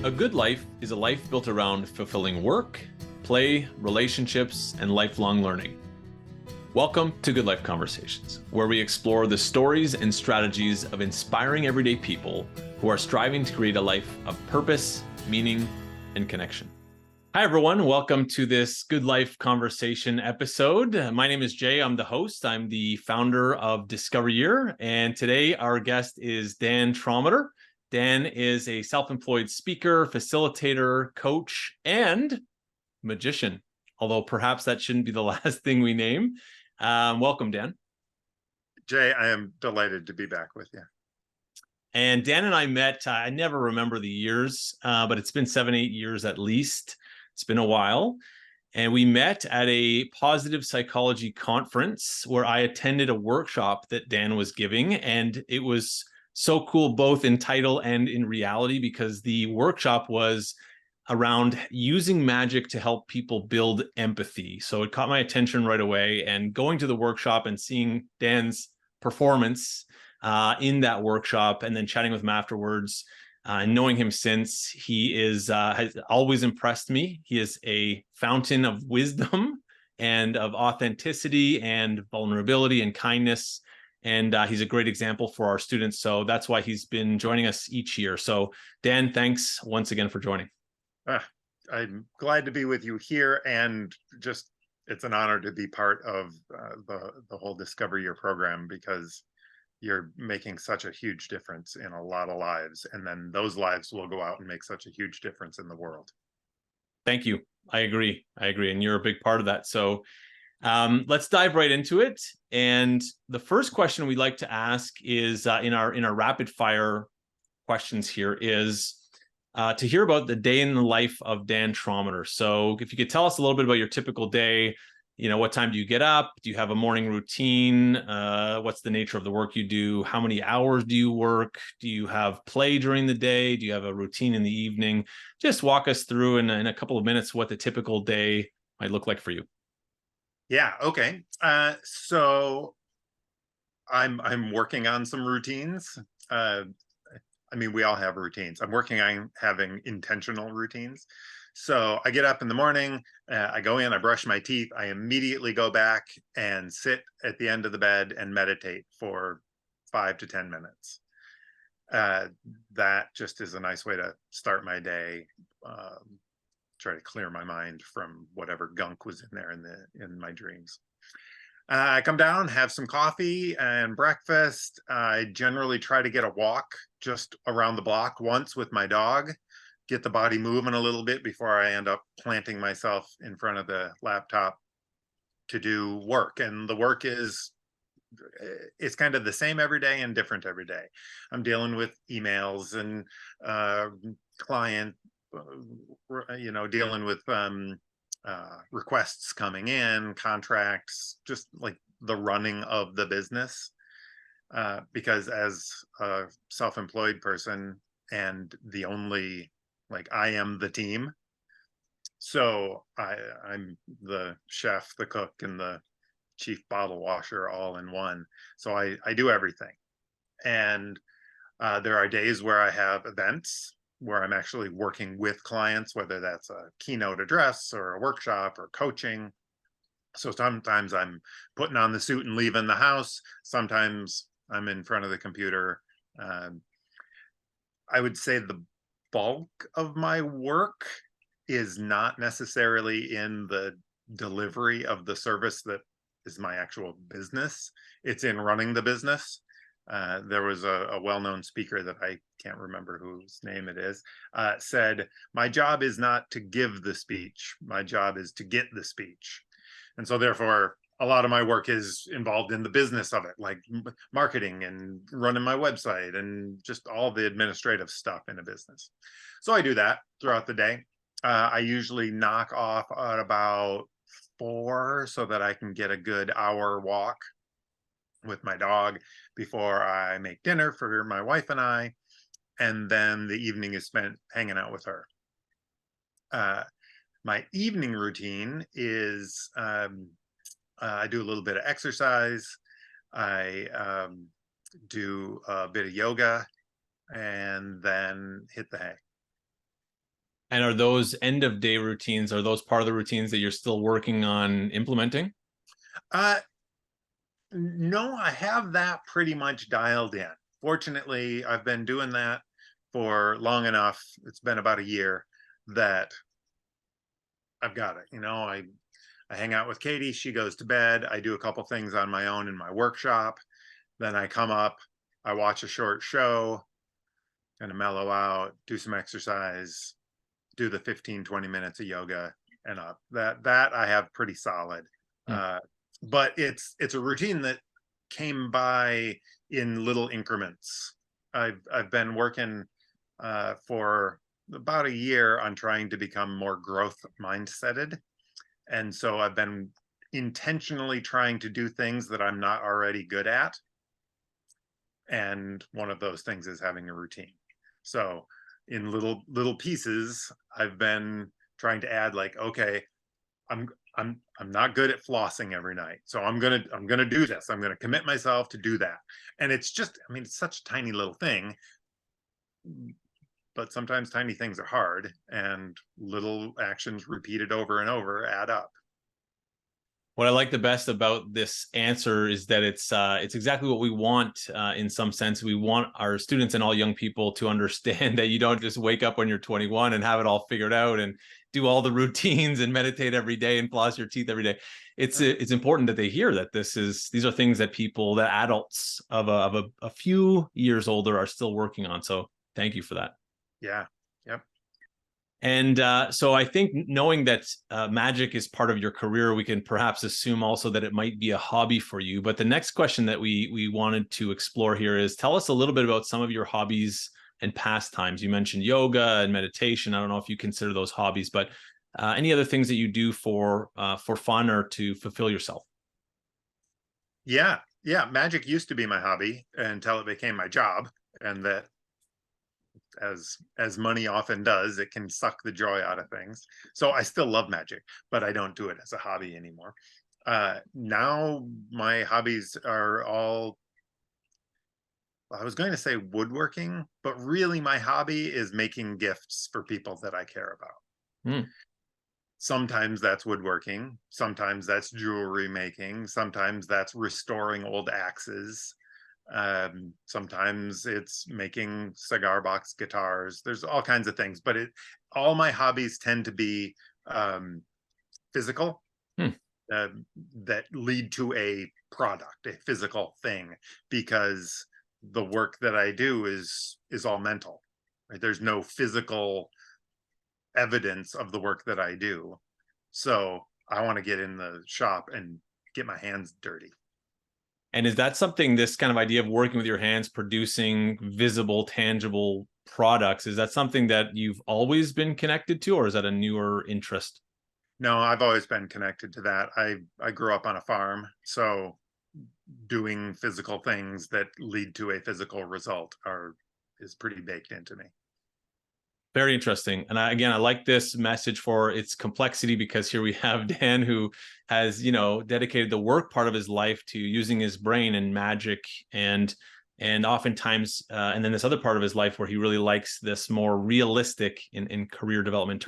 A good life is a life built around fulfilling work, play, relationships, and lifelong learning. Welcome to Good Life Conversations, where we explore the stories and strategies of inspiring everyday people who are striving to create a life of purpose, meaning, and connection. Hi, everyone. Welcome to this Good Life Conversation episode. My name is Jay. I'm the host. I'm the founder of Discover Year. And today our guest is Dan Trommater. Dan is a self-employed speaker, facilitator, coach, and magician, although perhaps that shouldn't be the last thing we name. Welcome, Dan. Jay, I am delighted to be back with you. And Dan and I met, I never remember the years, but it's been 7-8 years at least. It's been a while. And we met at a positive psychology conference where I attended a workshop that Dan was giving. And it was so cool, both in title and in reality, because the workshop was around using magic to help people build empathy. So it caught my attention right away. And going to the workshop and seeing Dan's performance in that workshop and then chatting with him afterwards, and knowing him since, he has always impressed me. He is a fountain of wisdom and of authenticity and vulnerability and kindness. And he's a great example for our students. So that's why he's been joining us each year. So Dan, thanks once again for joining. I'm glad to be with you here, and just it's an honor to be part of the whole Discover Year program, because you're making such a huge difference in a lot of lives, and then those lives will go out and make such a huge difference in the world. Thank you. I agree. And you're a big part of that. So let's dive right into it. And the first question we'd like to ask is in our rapid fire questions here is to hear about the day in the life of Dan Trommater. So if you could tell us a little bit about your typical day. What time do you get up? Do you have a morning routine? What's the nature of the work you do? How many hours do you work? Do you have play during the day? Do you have a routine in the evening? Just walk us through in a couple of minutes what the typical day might look like for you. Yeah, okay. So I'm working on some routines. We all have routines. I'm working on having intentional routines. So I get up in the morning, I go in, I brush my teeth, I immediately go back and sit at the end of the bed and meditate for 5 to 10 minutes. That just is a nice way to start my day. Try to clear my mind from whatever gunk was in there in my dreams. I come down, have some coffee and breakfast. I generally try to get a walk just around the block once with my dog, get the body moving a little bit before I end up planting myself in front of the laptop to do work. And the work it's kind of the same every day and different every day. I'm dealing with emails and client, dealing with requests coming in, contracts, just like the running of the business. Because as a self-employed person, and I am the team. So I'm the chef, the cook, and the chief bottle washer all in one. So I do everything. And there are days where I have events where I'm actually working with clients, whether that's a keynote address or a workshop or coaching. So sometimes I'm putting on the suit and leaving the house. Sometimes I'm in front of the computer. I would say the bulk of my work is not necessarily in the delivery of the service that is my actual business. It's in running the business. There was a well-known speaker that I can't remember whose name it is, said, "My job is not to give the speech. My job is to get the speech." And so therefore, a lot of my work is involved in the business of it, like marketing and running my website and just all the administrative stuff in a business. So I do that throughout the day. I usually knock off at about 4 so that I can get a good hour walk with my dog before I make dinner for my wife and I. And then the evening is spent hanging out with her. My evening routine is I do a little bit of exercise. I do a bit of yoga and then hit the hay. And are those end of day routines, are those part of the routines that you're still working on implementing? Uh, no, I have that pretty much dialed in. Fortunately, I've been doing that for long enough. It's been about a year that I've got it. I hang out with Katie, she goes to bed, I do a couple things on my own in my workshop, then I come up, I watch a short show, kind of mellow out, do some exercise, do the 15-20 minutes of yoga and up. That I have pretty solid. Hmm. But it's a routine that came by in little increments. I've been working for about a year on trying to become more growth mindseted. And so I've been intentionally trying to do things that I'm not already good at. And one of those things is having a routine. So in little pieces, I've been trying to add, like, okay, I'm not good at flossing every night. So I'm gonna do this. I'm gonna commit myself to do that. And it's just, I mean, it's such a tiny little thing, but sometimes tiny things are hard, and little actions repeated over and over add up. What I like the best about this answer is that it's exactly what we want. In some sense, we want our students and all young people to understand that you don't just wake up when you're 21 and have it all figured out and do all the routines and meditate every day and floss your teeth every day. It's important that they hear that these are things that people, that adults of a few years older are still working on. So thank you for that. Yeah. Yep. And so I think knowing that magic is part of your career, we can perhaps assume also that it might be a hobby for you. But the next question that we wanted to explore here is, tell us a little bit about some of your hobbies and pastimes. You mentioned yoga and meditation. I don't know if you consider those hobbies, but any other things that you do for fun or to fulfill yourself? Yeah. Yeah. Magic used to be my hobby until it became my job. And that, as money often does, it can suck the joy out of things. So I still love magic, but I don't do it as a hobby anymore. Now my hobbies are all, I was going to say woodworking, but really my hobby is making gifts for people that I care about. Hmm. Sometimes that's woodworking, sometimes that's jewelry making, sometimes that's restoring old axes. Sometimes it's making cigar box guitars. There's all kinds of things, but all my hobbies tend to be physical, Hmm. uh, that lead to a product, a physical thing, because the work that I do is all mental. Right? There's no physical evidence of the work that I do. So I want to get in the shop and get my hands dirty. And is that something, this kind of idea of working with your hands, producing visible, tangible products, is that something that you've always been connected to, or is that a newer interest? No, I've always been connected to that. I grew up on a farm, so doing physical things that lead to a physical result are is pretty baked into me. Very interesting. And again, I like this message for its complexity, because here we have Dan, who has, dedicated the work part of his life to using his brain and magic, and oftentimes, and then this other part of his life where he really likes this more realistic, in career development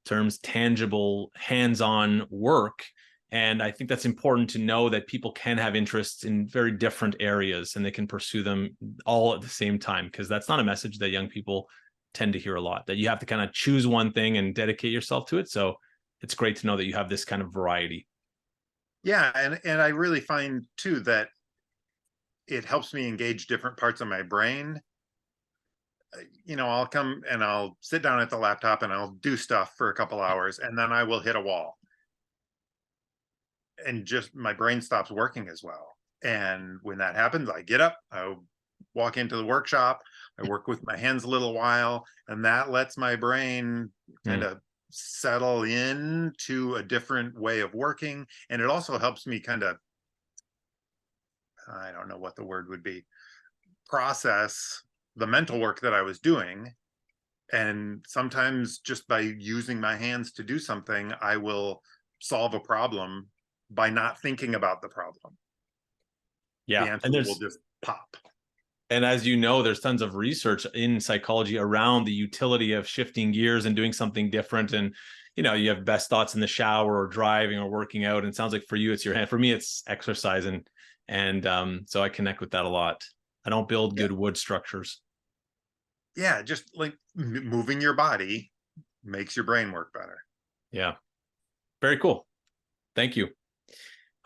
terms, tangible, hands-on work. And I think that's important to know, that people can have interests in very different areas and they can pursue them all at the same time, because that's not a message that young people tend to hear a lot, that you have to kind of choose one thing and dedicate yourself to it. So it's great to know that you have this kind of variety. Yeah, and I really find too that it helps me engage different parts of my brain. I'll come and I'll sit down at the laptop and I'll do stuff for a couple hours, and then I will hit a wall, and just my brain stops working as well. And when that happens, I get up, I walk into the workshop, I work with my hands a little while, and that lets my brain kind Mm. of settle in to a different way of working. And it also helps me kind of, I don't know what the word would be, process the mental work that I was doing. And sometimes just by using my hands to do something, I will solve a problem by not thinking about the problem. The Yeah. answer And will there's just pop. And as you know, there's tons of research in psychology around the utility of shifting gears and doing something different. And, you know, you have best thoughts in the shower or driving or working out. And it sounds like for you, it's your hand. For me, it's exercise. And so I connect with that a lot. I don't build Yeah. good wood structures. Yeah, just like moving your body makes your brain work better. Yeah. Very cool. Thank you.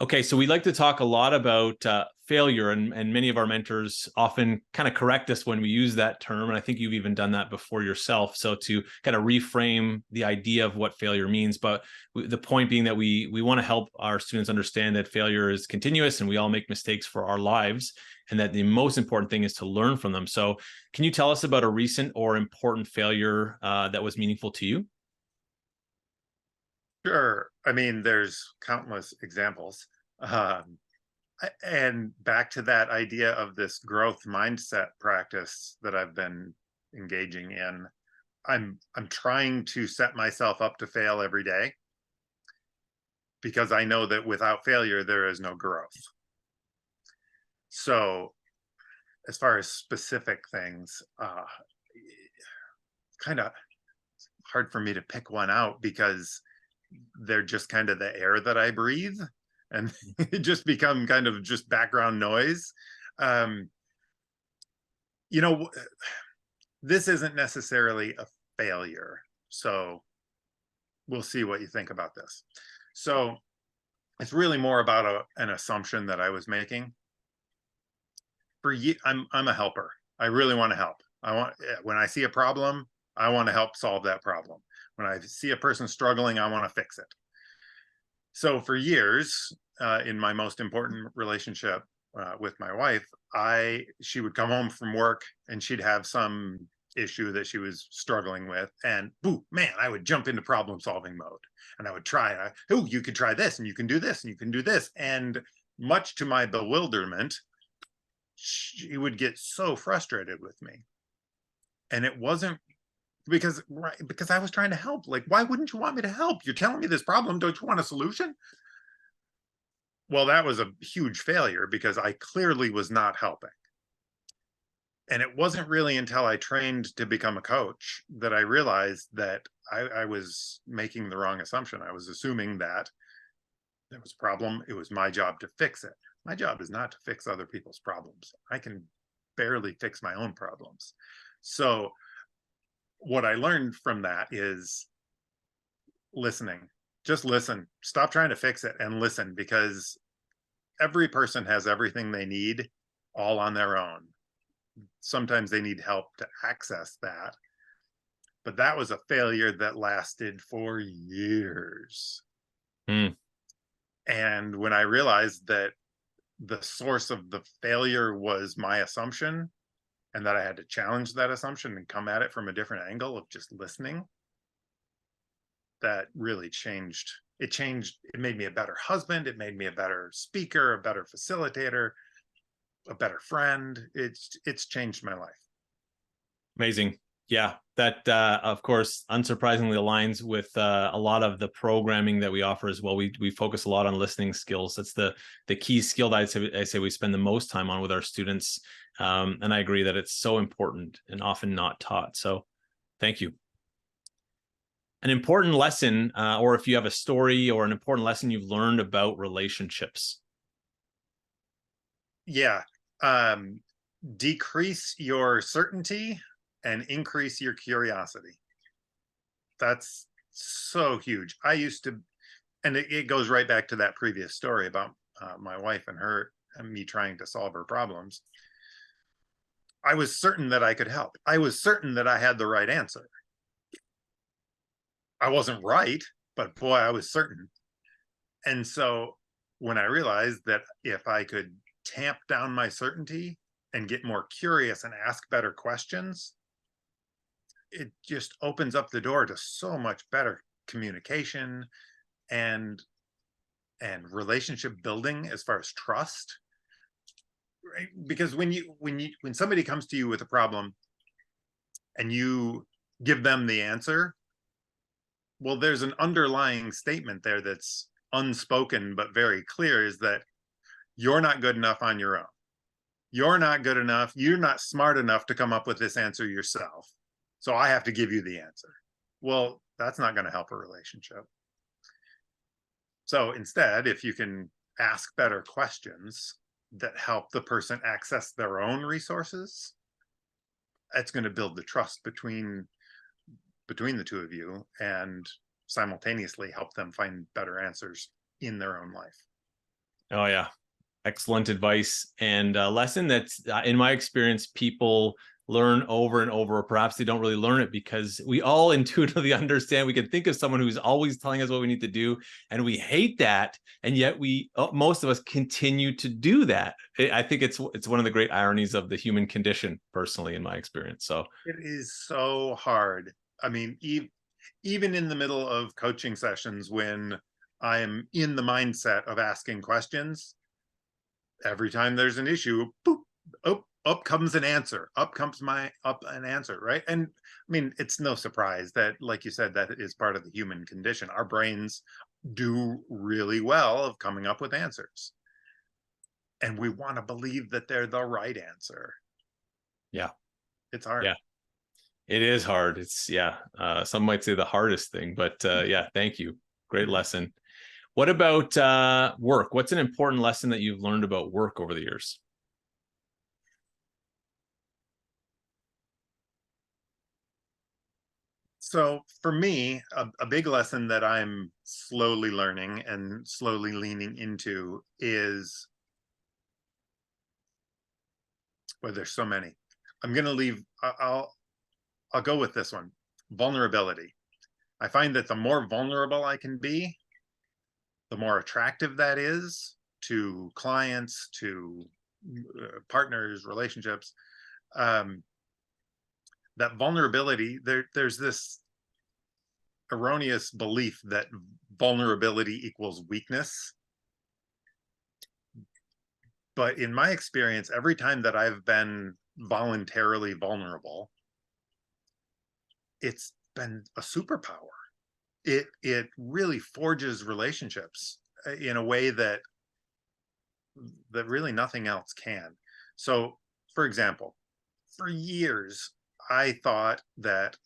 Okay, so we like to talk a lot about failure, and many of our mentors often kind of correct us when we use that term. And I think you've even done that before yourself. So to kind of reframe the idea of what failure means, but the point being that we want to help our students understand that failure is continuous and we all make mistakes for our lives, and that the most important thing is to learn from them. So can you tell us about a recent or important failure that was meaningful to you? Sure. I mean, there's countless examples. Um, and back to that idea of this growth mindset practice that I've been engaging in, I'm trying to set myself up to fail every day because I know that without failure there is no growth. So as far as specific things, kind of hard for me to pick one out because they're just kind of the air that I breathe, and it just become kind of just background noise. Um, you know, this isn't necessarily a failure, so we'll see what you think about this. So it's really more about an assumption that I was making. I'm a helper. I really want to help. I want, when I see a problem, I want to help solve that problem. When I see a person struggling, I want to fix it. So for years, in my most important relationship with my wife, she would come home from work and she'd have some issue that she was struggling with, and boo, man, I would jump into problem solving mode, and I would try. Oh, you could try this, and you can do this, and you can do this, and much to my bewilderment, she would get so frustrated with me, and it wasn't because I was trying to help. Like, why wouldn't you want me to help? You're telling me this problem. Don't you want a solution? Well, that was a huge failure because I clearly was not helping. And it wasn't really until I trained to become a coach that I realized that I was making the wrong assumption. I was assuming that there was a problem. It was my job to fix it. My job is not to fix other people's problems. I can barely fix my own problems. So what I learned from that is listening. Just listen. Stop trying to fix it and listen, because every person has everything they need all on their own. Sometimes they need help to access that. But that was a failure that lasted for years. Mm. And when I realized that the source of the failure was my assumption, and that I had to challenge that assumption and come at it from a different angle of just listening, that really changed. It made me a better husband. It made me a better speaker, a better facilitator, a better friend. It's changed my life. Amazing. Yeah, that of course, unsurprisingly aligns with a lot of the programming that we offer as well. We focus a lot on listening skills. That's the key skill that I say we spend the most time on with our students. And I agree that it's so important and often not taught. So thank you. An important lesson, or if you have a story or an important lesson you've learned about relationships. Yeah. Decrease your certainty and increase your curiosity. That's so huge. I used to, and it goes right back to that previous story about my wife and her and me trying to solve her problems. I was certain that I could help. I was certain that I had the right answer. I wasn't right, but boy, I was certain. And so when I realized that if I could tamp down my certainty and get more curious and ask better questions, it just opens up the door to so much better communication and relationship building as far as trust. Right? Because when somebody comes to you with a problem and you give them the answer, well, there's an underlying statement there that's unspoken but very clear, is that you're not good enough on your own. You're not good enough. You're not smart enough to come up with this answer yourself. So I have to give you the answer. Well, that's not going to help a relationship. So instead, if you can ask better questions that help the person access their own resources, it's going to build the trust between the two of you and simultaneously help them find better answers in their own life. Oh yeah, excellent advice and a lesson that's in my experience people learn over and over, or perhaps they don't really learn it because we all intuitively understand. We can think of someone who's always telling us what we need to do, and we hate that, and yet we most of us continue to do that. I think it's one of the great ironies of the human condition, personally, in my experience. So it is so hard. I mean, even in the middle of coaching sessions, when I am in the mindset of asking questions, every time there's an issue, boop, oh, up comes an answer. Up comes an answer, right? And I mean, it's no surprise that, like you said, that is part of the human condition. Our brains do really well of coming up with answers, and we want to believe that they're the right answer. yeah, It's hard. yeah, it is hard. It's some might say the hardest thing, but yeah, thank you. Great lesson. What about work? What's an important lesson that you've learned about work over the years? So for me, a big lesson that I'm slowly learning and slowly leaning into is, well, there's so many. I'm going to leave. I'll go with this one. Vulnerability. I find that the more vulnerable I can be, the more attractive that is to clients, to partners, relationships. That vulnerability, there's this erroneous belief that vulnerability equals weakness. But in my experience, every time that I've been voluntarily vulnerable, it's been a superpower. It really forges relationships in a way that really nothing else can. So, for example, for years, I thought that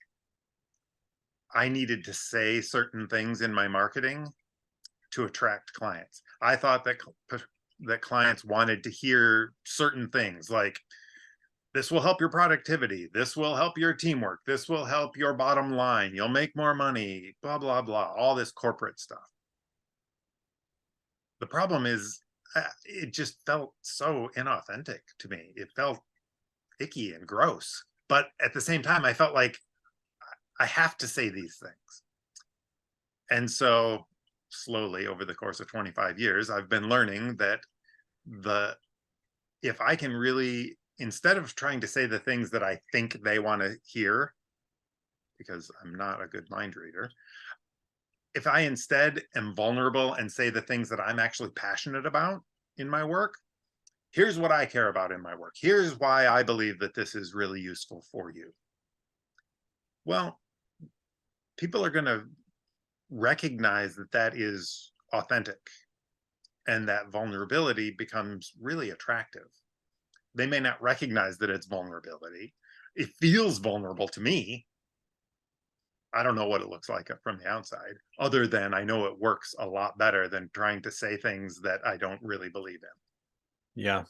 I needed to say certain things in my marketing to attract clients. I thought that clients wanted to hear certain things like, this will help your productivity, this will help your teamwork, this will help your bottom line, you'll make more money, blah blah blah, all this corporate stuff. The problem is, it just felt so inauthentic to me. It felt icky and gross, but at the same time I felt like I have to say these things. And so slowly over the course of 25 years, I've been learning that if I can really, instead of trying to say the things that I think they want to hear, because I'm not a good mind reader, if I instead am vulnerable and say the things that I'm actually passionate about in my work, here's what I care about in my work, here's why I believe that this is really useful for you. Well, people are going to recognize that that is authentic, and that vulnerability becomes really attractive. They may not recognize that it's vulnerability. It feels vulnerable to me. I don't know what it looks like from the outside, other than I know it works a lot better than trying to say things that I don't really believe in. Yeah.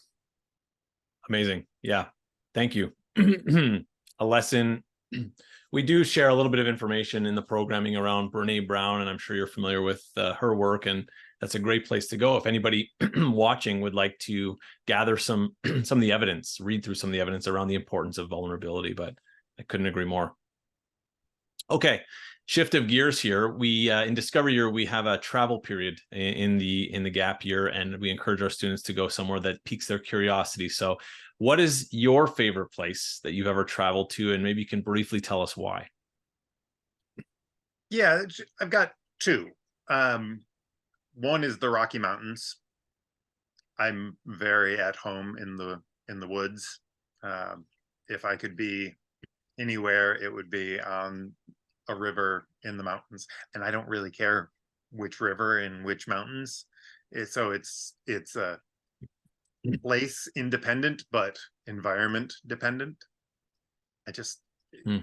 Amazing. Yeah. Thank you. A lesson. We do share a little bit of information in the programming around Brene Brown, and I'm sure you're familiar with her work, and that's a great place to go if anybody watching would like to gather some of the evidence, read through some of the evidence around the importance of vulnerability. But I couldn't agree more. Okay, shift of gears here. We in Discovery Year we have a travel period in the gap year, and we encourage our students to go somewhere that piques their curiosity. So, what is your favorite place that you've ever traveled to, and maybe you can briefly tell us why? Yeah, I've got two. One is the Rocky Mountains. I'm very at home in the woods. If I could be anywhere, it would be on a river in the mountains, and I don't really care which river in which mountains. So it's place independent, but environment dependent. I just, Hmm.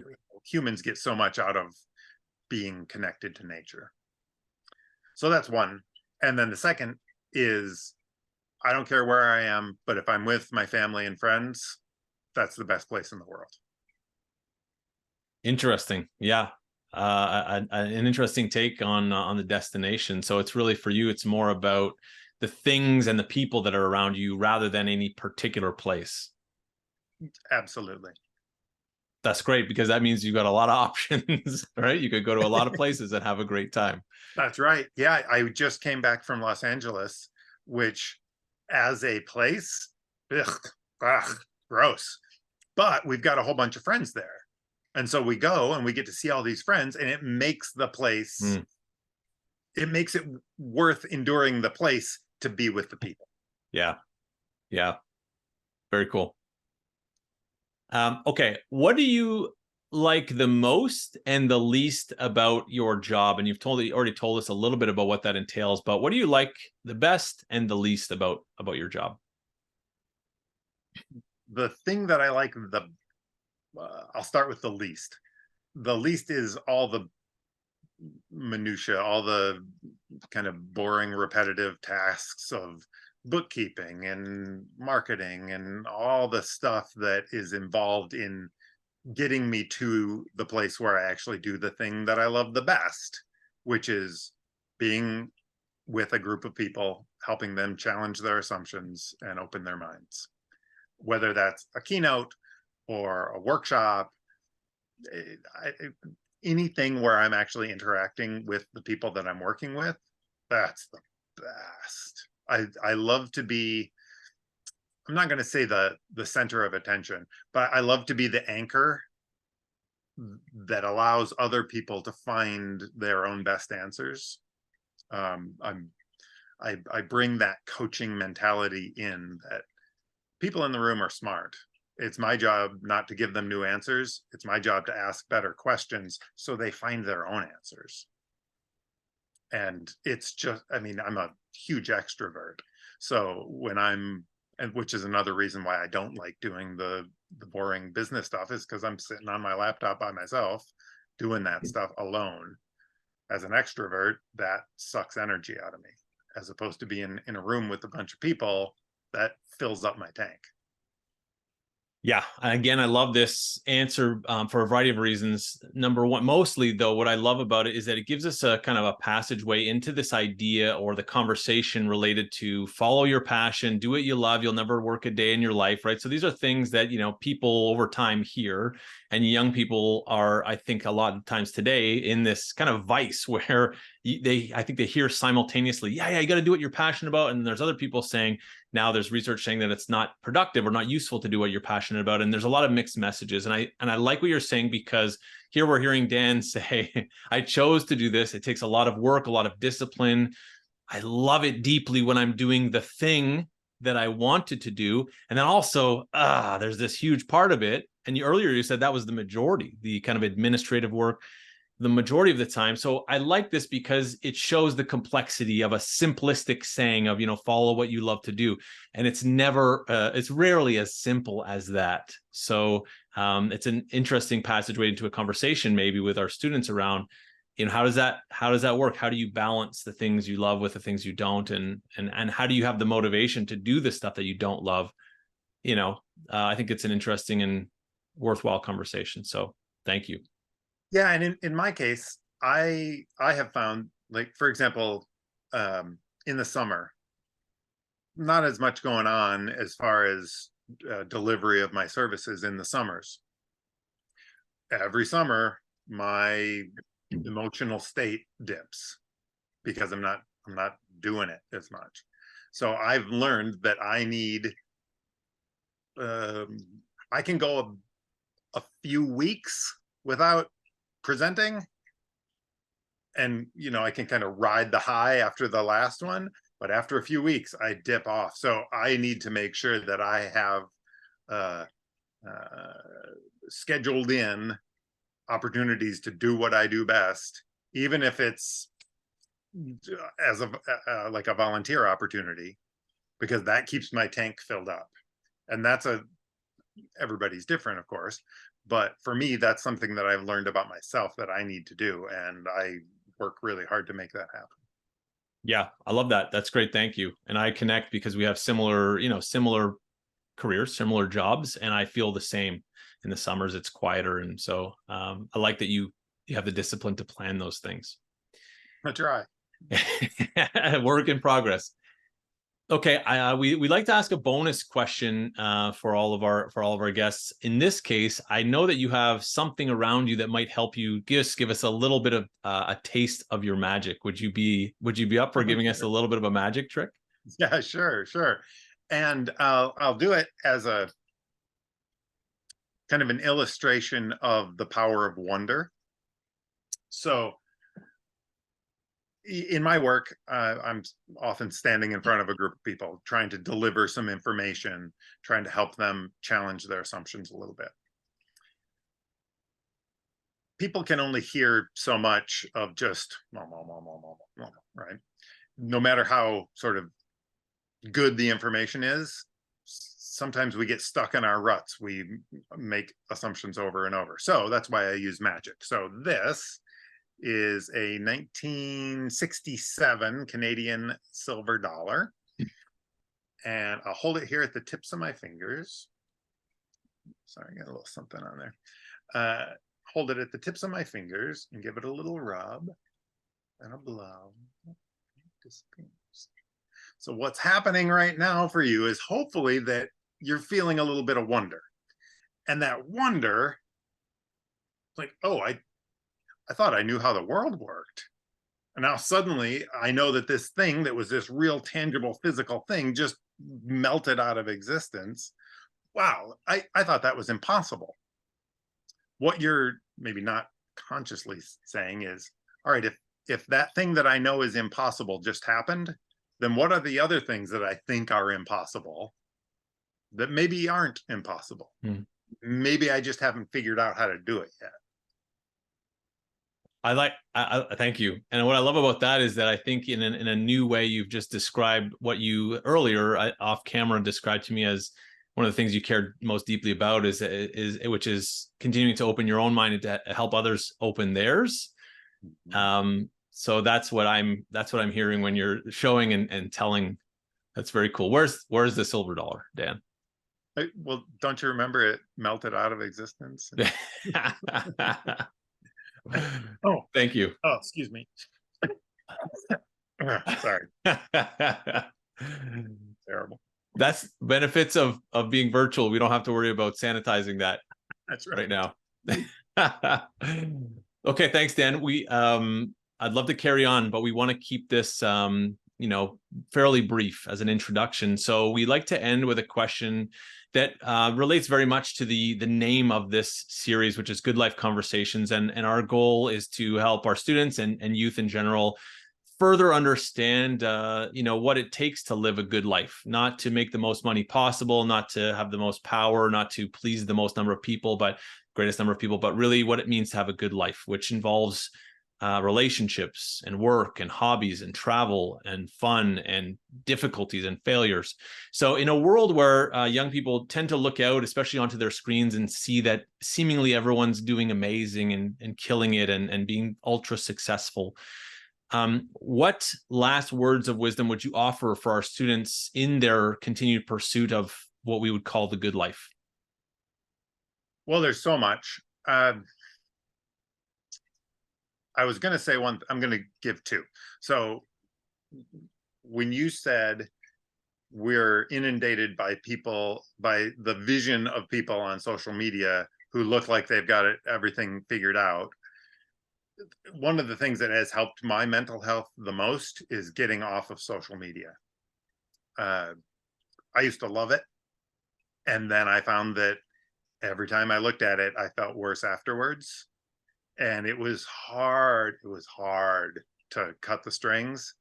humans get so much out of being connected to nature. So that's one. And then the second is, I don't care where I am, but if I'm with my family and friends, that's the best place in the world. Interesting. Yeah. An interesting take on the destination. So it's really for you, it's more about the things and the people that are around you rather than any particular place. Absolutely. That's great because that means you've got a lot of options, right? You could go to a lot of places and have a great time. That's right. Yeah, I just came back from Los Angeles, which as a place, ugh, gross. But we've got a whole bunch of friends there. And so we go and we get to see all these friends, and it makes the place, Mm, it makes it worth enduring the place to be with the people. yeah. Yeah. Very cool. Okay. What do you like the most and the least about your job? And you've already told us a little bit about what that entails, but what do you like the best and the least about your job? The thing that I like I'll start with the least. The least is all the minutia, all the kind of boring, repetitive tasks of bookkeeping and marketing and all the stuff that is involved in getting me to the place where I actually do the thing that I love the best, which is being with a group of people, helping them challenge their assumptions and open their minds. Whether that's a keynote or a workshop, anything where I'm actually interacting with the people that I'm working with, that's the best. I love to be, I'm not going to say the center of attention, but I love to be the anchor that allows other people to find their own best answers. I bring that coaching mentality in, that people in the room are smart. It's my job not to give them new answers. It's my job to ask better questions so they find their own answers. And it's just, I mean, I'm a huge extrovert. So when I'm, and which is another reason why I don't like doing the boring business stuff, is because I'm sitting on my laptop by myself doing that stuff alone. As an extrovert, that sucks energy out of me, as opposed to being in a room with a bunch of people, that fills up my tank. Yeah. Again, I love this answer for a variety of reasons. Number one, mostly though, what I love about it is that it gives us a kind of a passageway into this idea or the conversation related to follow your passion, do what you love. You'll never work a day in your life, right? So these are things that, people over time hear, and young people are, I think, a lot of times today in this kind of vice where I think they hear simultaneously, yeah, you got to do what you're passionate about. And there's other people saying, now there's research saying that it's not productive or not useful to do what you're passionate about. And there's a lot of mixed messages. And I like what you're saying, because here we're hearing Dan say, I chose to do this. It takes a lot of work, a lot of discipline. I love it deeply when I'm doing the thing that I wanted to do. And then also, there's this huge part of it. And earlier you said that was the majority, the kind of administrative work, the majority of the time. So I like this because it shows the complexity of a simplistic saying of, follow what you love to do. And it's it's rarely as simple as that. So it's an interesting passageway into a conversation maybe with our students around, how does that work? How do you balance the things you love with the things you don't? And how do you have the motivation to do the stuff that you don't love? I think it's an interesting and worthwhile conversation. So thank you. Yeah, and in my case, I have found, like, for example, in the summer, not as much going on as far as delivery of my services in the summers. Every summer, my emotional state dips because I'm not doing it as much. So I've learned that I need, um, I can go a few weeks without presenting, and I can kind of ride the high after the last one, but after a few weeks I dip off. So I need to make sure that I have uh, uh, scheduled in opportunities to do what I do best, even if it's as a like a volunteer opportunity. because that keeps my tank filled up. And everybody's different, of course, but for me, that's something that I've learned about myself that I need to do, and I work really hard to make that happen. Yeah, I love that. That's great. Thank you. And I connect because we have similar careers, similar jobs, and I feel the same. In the summers, it's quieter, and so I like that you have the discipline to plan those things. I try. Work in progress. Okay, we like to ask a bonus question for all of our guests. In this case, I know that you have something around you that might help you give us a little bit of a taste of your magic. Would you be up for giving us a little bit of a magic trick? Yeah, sure, sure. And I'll do it as a kind of an illustration of the power of wonder. So in my work, I'm often standing in front of a group of people trying to deliver some information, trying to help them challenge their assumptions a little bit. People can only hear so much of just right? No matter how sort of good the information is, sometimes we get stuck in our ruts. We make assumptions over and over. So that's why I use magic. So this is a 1967 Canadian silver dollar. And I'll hold it here at the tips of my fingers. Sorry, I got a little something on there. Hold it at the tips of my fingers and give it a little rub and a blow. So what's happening right now for you is hopefully that you're feeling a little bit of wonder. And that wonder, like, oh, I thought I knew how the world worked. And now suddenly I know that this thing that was this real tangible physical thing just melted out of existence. Wow, I thought that was impossible. What you're maybe not consciously saying is, all right, if that thing that I know is impossible just happened, then what are the other things that I think are impossible that maybe aren't impossible? Maybe I just haven't figured out how to do it yet. I thank you. And what I love about that is that I think in a new way, you've just described what you earlier off camera described to me as one of the things you cared most deeply about is which is continuing to open your own mind and to help others open theirs. So that's what I'm hearing when you're showing and telling. That's very cool. Where's the silver dollar, Dan? Well, don't you remember it melted out of existence? Oh, thank you. Oh, excuse me. Sorry. Terrible. That's benefits of being virtual. We don't have to worry about sanitizing that. That's right now. Okay, thanks, Dan. I'd love to carry on, but we want to keep this fairly brief as an introduction. So we like to end with a question that relates very much to the name of this series, which is Good Life Conversations. And our goal is to help our students and youth in general further understand what it takes to live a good life, not to make the most money possible, not to have the most power, not to please the most number of people, but greatest number of people, but really what it means to have a good life, which involves relationships and work and hobbies and travel and fun and difficulties and failures. So in a world where young people tend to look out, especially onto their screens, and see that seemingly everyone's doing amazing and killing it and being ultra successful, what last words of wisdom would you offer for our students in their continued pursuit of what we would call the good life? Well, there's so much. I was going to say one, I'm going to give two. So when you said we're inundated by people, by the vision of people on social media who look like they've got everything figured out, one of the things that has helped my mental health the most is getting off of social media. I used to love it. And then I found that every time I looked at it, I felt worse afterwards. And it was hard to cut the strings.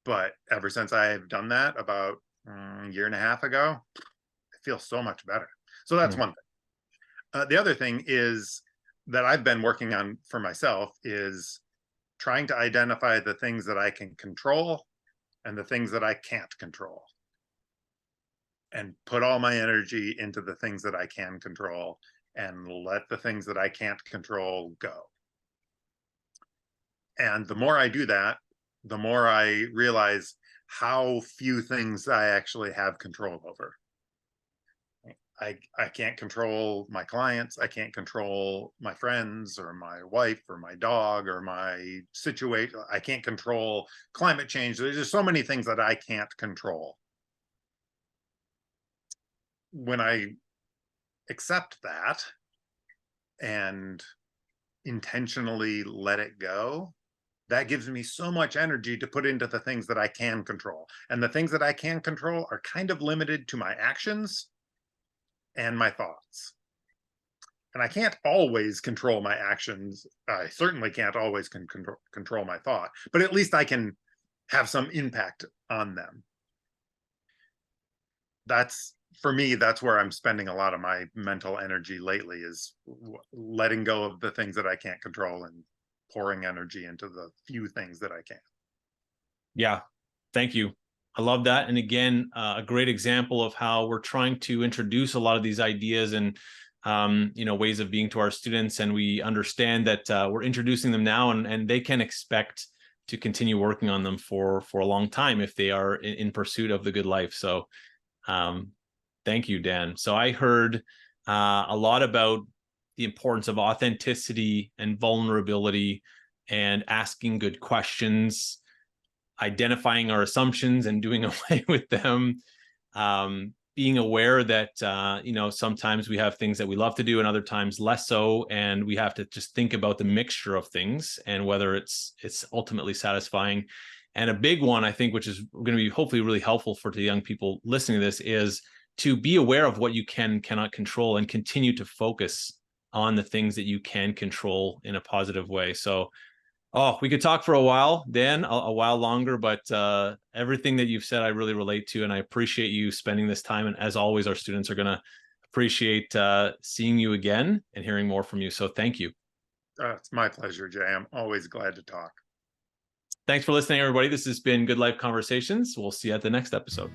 But ever since I've done that about a year and a half ago, I feel so much better. So that's one thing. The other thing is that I've been working on for myself is trying to identify the things that I can control and the things that I can't control. and put all my energy into the things that I can control and let the things that I can't control go. And the more I do that, the more I realize how few things I actually have control over. I can't control my clients. I can't control my friends or my wife or my dog or my situation. I can't control climate change. There's just so many things that I can't control. When I accept that and intentionally let it go, that gives me so much energy to put into the things that I can control. And the things that I can control are kind of limited to my actions and my thoughts. And I can't always control my actions. I certainly can't always control my thought, but at least I can have some impact on them. That's, for me, that's where I'm spending a lot of my mental energy lately, is letting go of the things that I can't control and pouring energy into the few things that I can. Yeah, thank you. I love that. And again, a great example of how we're trying to introduce a lot of these ideas and ways of being to our students. And we understand that we're introducing them now, and they can expect to continue working on them for a long time if they are in pursuit of the good life. So thank you, Dan. So I heard a lot about the importance of authenticity and vulnerability and asking good questions, identifying our assumptions and doing away with them, being aware that sometimes we have things that we love to do and other times less so, and we have to just think about the mixture of things and whether it's ultimately satisfying. And a big one, I think, which is going to be hopefully really helpful for the young people listening to this, is to be aware of what you cannot control and continue to focus on the things that you can control in a positive way. So we could talk for a while, Dan, a while longer, but everything that you've said, I really relate to, and I appreciate you spending this time. And as always, our students are going to appreciate seeing you again and hearing more from you. So thank you. It's my pleasure, Jay. I'm always glad to talk. Thanks for listening, everybody. This has been Good Life Conversations. We'll see you at the next episode.